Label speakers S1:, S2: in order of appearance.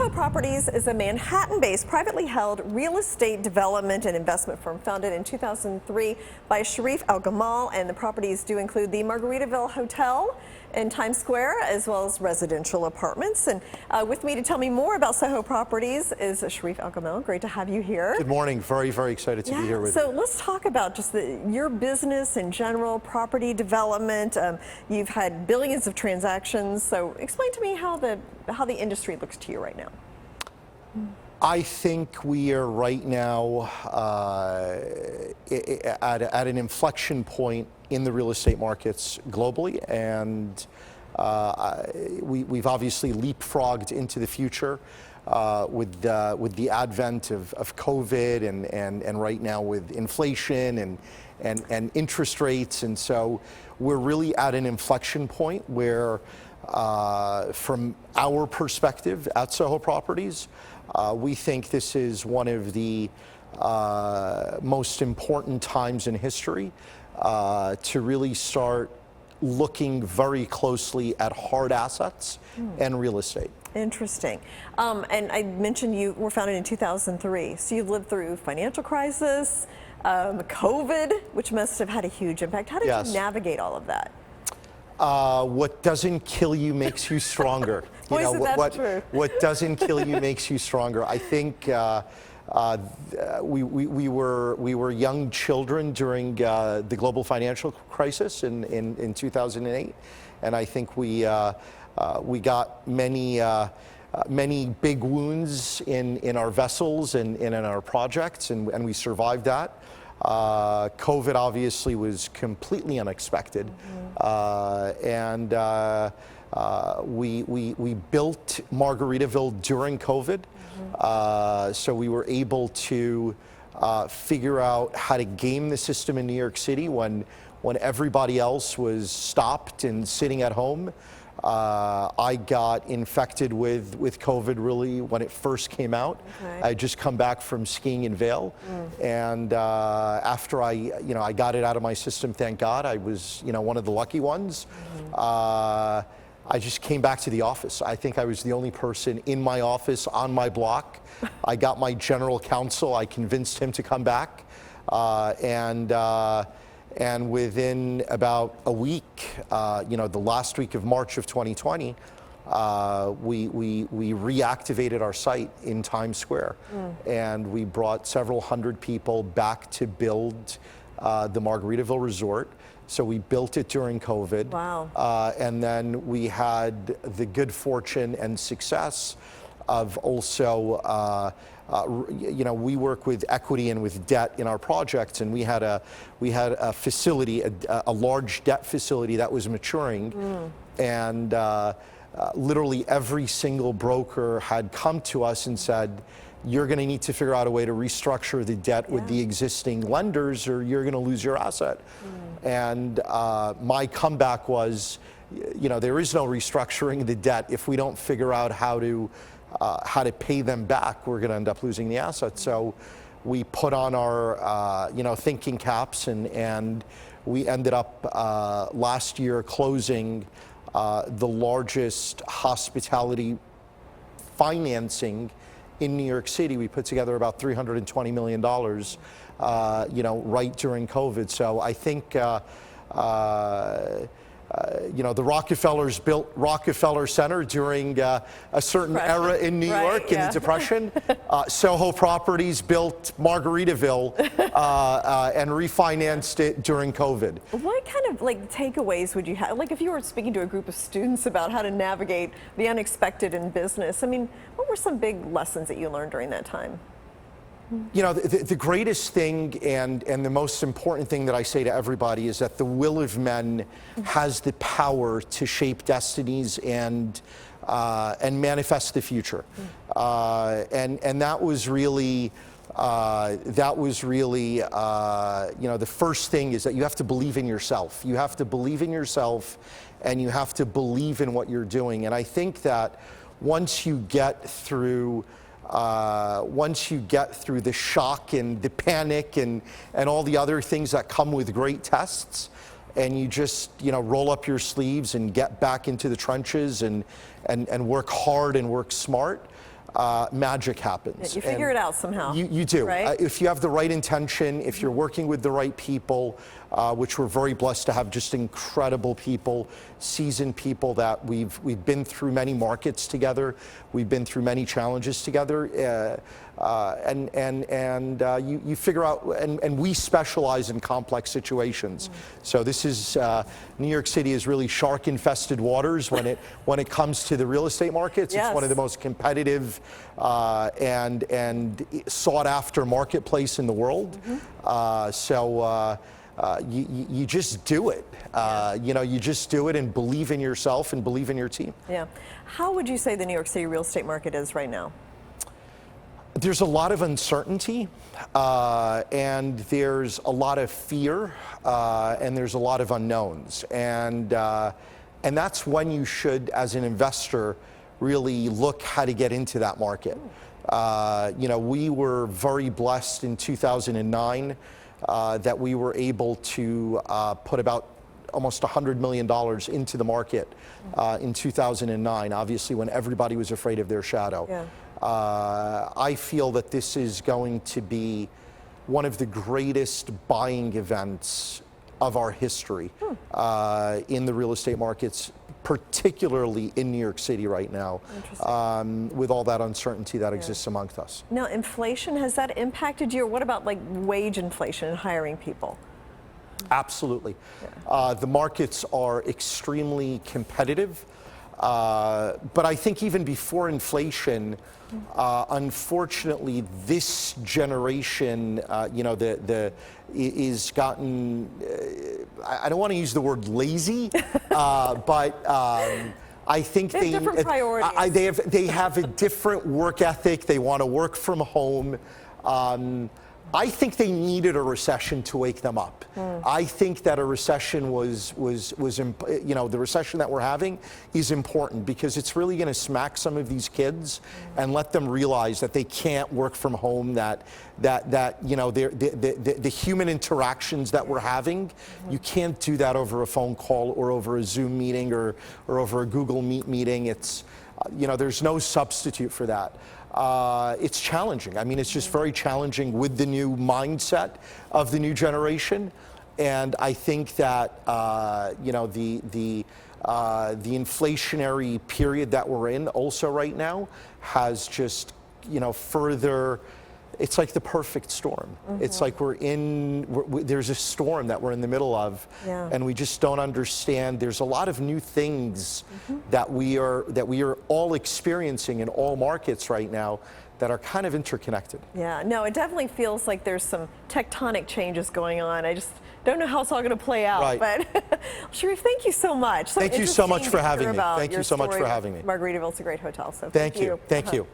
S1: Soho Properties is a Manhattan-based, privately held real estate development and investment firm founded in 2003 by Sharif El-Gamal, and the properties do include the Margaritaville Hotel in Times Square, as well as residential apartments. And with me to tell me more about Soho Properties is Sharif El-Gamal. Great to have you here.
S2: Good morning. Very, very excited to be here with you.
S1: So let's talk about just your business in general, property development. You've had billions of transactions. So explain to me how the industry looks to you right now.
S2: I think we are right now at an inflection point in the real estate markets globally, and we've obviously leapfrogged into the future with the advent of COVID and right now with inflation and interest rates, and so we're really at an inflection point where, from our perspective at Soho Properties, we think this is one of the most important times in history to really start looking very closely at hard assets and real estate.
S1: Interesting. And I mentioned you were founded in 2003, so you've lived through financial crisis, COVID, which must have had a huge impact. How did you navigate all of that?
S2: What doesn't kill you makes you stronger. What doesn't kill you makes you stronger. I think we were young children during the global financial crisis in 2008, and I think we got many big wounds in our vessels and in our projects, and we survived that. COVID obviously was completely unexpected, and we built Margaritaville during COVID, so we were able to figure out how to game the system in New York City when everybody else was stopped and sitting at home. I got infected with COVID really when it first came out. Okay. I had just come back from skiing in Vail, and after I got it out of my system, thank God, I was one of the lucky ones. I just came back to the office. I think I was the only person in my office on my block. I got my general counsel. I convinced him to come back, and within about a week, the last week of March of 2020, we reactivated our site in Times Square, and we brought several hundred people back to build the Margaritaville Resort. So we built it during COVID.
S1: Wow.
S2: And then we had the good fortune and success of also, we work with equity and with debt in our projects, and we had a facility, a large debt facility that was maturing, and literally every single broker had come to us and said, you're going to need to figure out a way to restructure the debt with the existing lenders, or you're going to lose your asset. And my comeback was, there is no restructuring the debt. If we don't figure out how to pay them back, we're going to end up losing the asset. So we put on our thinking caps, and we ended up last year closing the largest hospitality financing in New York City. We put together about $320 million, right during COVID. So I think, the Rockefellers built Rockefeller Center during a certain era in New York in the Depression. Soho Properties built Margaritaville and refinanced it during COVID.
S1: What kind of takeaways would you have? If you were speaking to a group of students about how to navigate the unexpected in business, I mean, what were some big lessons that you learned during that time?
S2: The greatest thing and the most important thing that I say to everybody is that the will of men has the power to shape destinies and manifest the future. And that was really the first thing is that you have to believe in yourself. You have to believe in yourself, and you have to believe in what you're doing. And I think that once you get through the shock and the panic and all the other things that come with great tests, and you just roll up your sleeves and get back into the trenches and work hard and work smart, magic happens.
S1: You figure it out somehow.
S2: You do.
S1: Right?
S2: If you have the right intention, if you're working with the right people, which we're very blessed to have, just incredible people, seasoned people that we've been through many markets together, we've been through many challenges together, you figure out, and we specialize in complex situations. So this is New York City is really shark-infested waters when it comes to the real estate markets.
S1: Yes.
S2: It's one of the most competitive and sought-after marketplace in the world. You just do it. You just do it and believe in yourself and believe in your team.
S1: Yeah. How would you say the New York City real estate market is right now?
S2: There's a lot of uncertainty, and there's a lot of fear, and there's a lot of unknowns, and that's when you should, as an investor, really look how to get into that market. We were very blessed in 2009 that we were able to put about almost $100 million into the market in 2009, obviously when everybody was afraid of their shadow.
S1: Yeah.
S2: I feel that this is going to be one of the greatest buying events of our history in the real estate markets, particularly in New York City right now, with all that uncertainty that exists amongst us.
S1: Now, inflation, has that impacted you, or what about like wage inflation and hiring people?
S2: Absolutely. The markets are extremely competitive, but I think even before inflation, unfortunately, this generation, is gotten, I don't want to use the word lazy, but I think
S1: they have different priorities.
S2: They have a different work ethic. They want to work from home. I think they needed a recession to wake them up. I think that a recession the recession that we're having is important because it's really going to smack some of these kids and let them realize that they can't work from home, the human interactions that we're having, you can't do that over a phone call or over a Zoom meeting or over a Google Meet meeting. It's, there's no substitute for that. It's challenging. I mean, it's just very challenging with the new mindset of the new generation, and I think that the inflationary period that we're in also right now has just further. It's like the perfect storm. It's like there's a storm that we're in the middle of, and we just don't understand. There's a lot of new things that we are all experiencing in all markets right now that are kind of interconnected.
S1: Yeah, no, it definitely feels like there's some tectonic changes going on. I just don't know how it's all going to play out.
S2: Right.
S1: But Sharif, thank you so much.
S2: Thank you so much for having me. Thank you so much for having me.
S1: Margaritaville, it's a great hotel. So
S2: thank you. Thank you.